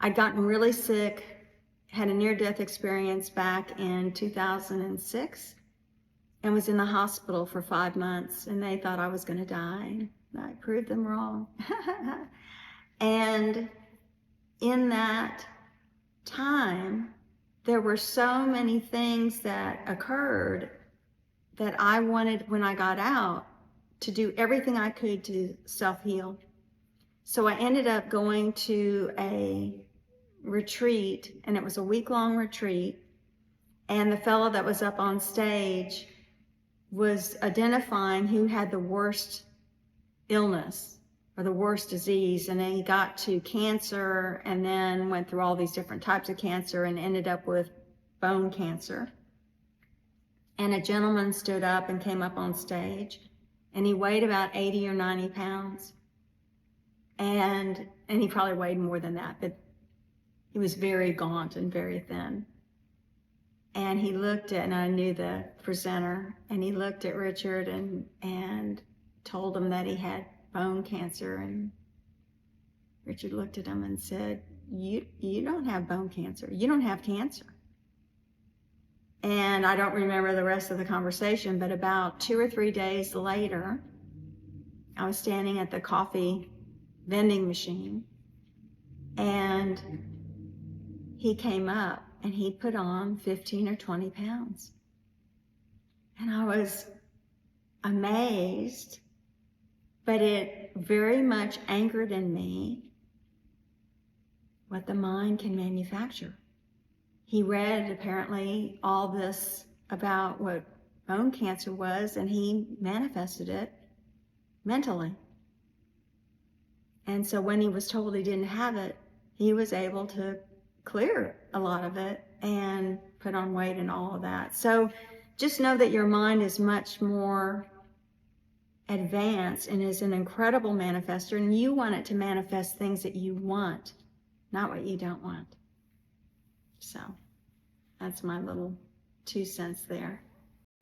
I'd gotten really sick, had a near-death experience back in 2006, and was in the hospital for 5 months, and they thought I was going to die. I proved them wrong. And in that time, there were so many things that occurred that I wanted, when I got out, to do everything I could to self-heal. So I ended up going to a retreat, and it was a week-long retreat, and the fellow that was up on stage was identifying who had the worst illness or the worst disease, and then he got to cancer and then went through all these different types of cancer and ended up with bone cancer. And a gentleman stood up and came up on stage, and he weighed about 80 or 90 pounds. And he probably weighed more than that, but he was very gaunt and very thin. And he looked at, and I knew the presenter, and he looked at Richard and told him that he had bone cancer. And Richard looked at him and said, you don't have bone cancer. You don't have cancer. And I don't remember the rest of the conversation, but about 2 or 3 days later, I was standing at the coffee vending machine, and he came up and he put on 15 or 20 pounds. And I was amazed, but it very much anchored in me what the mind can manufacture. He read apparently all this about what bone cancer was, and he manifested it mentally. And so when he was told he didn't have it, he was able to clear a lot of it and put on weight and all of that. So just know that your mind is much more advanced and is an incredible manifestor, and you want it to manifest things that you want, not what you don't want. So that's my little 2 cents there.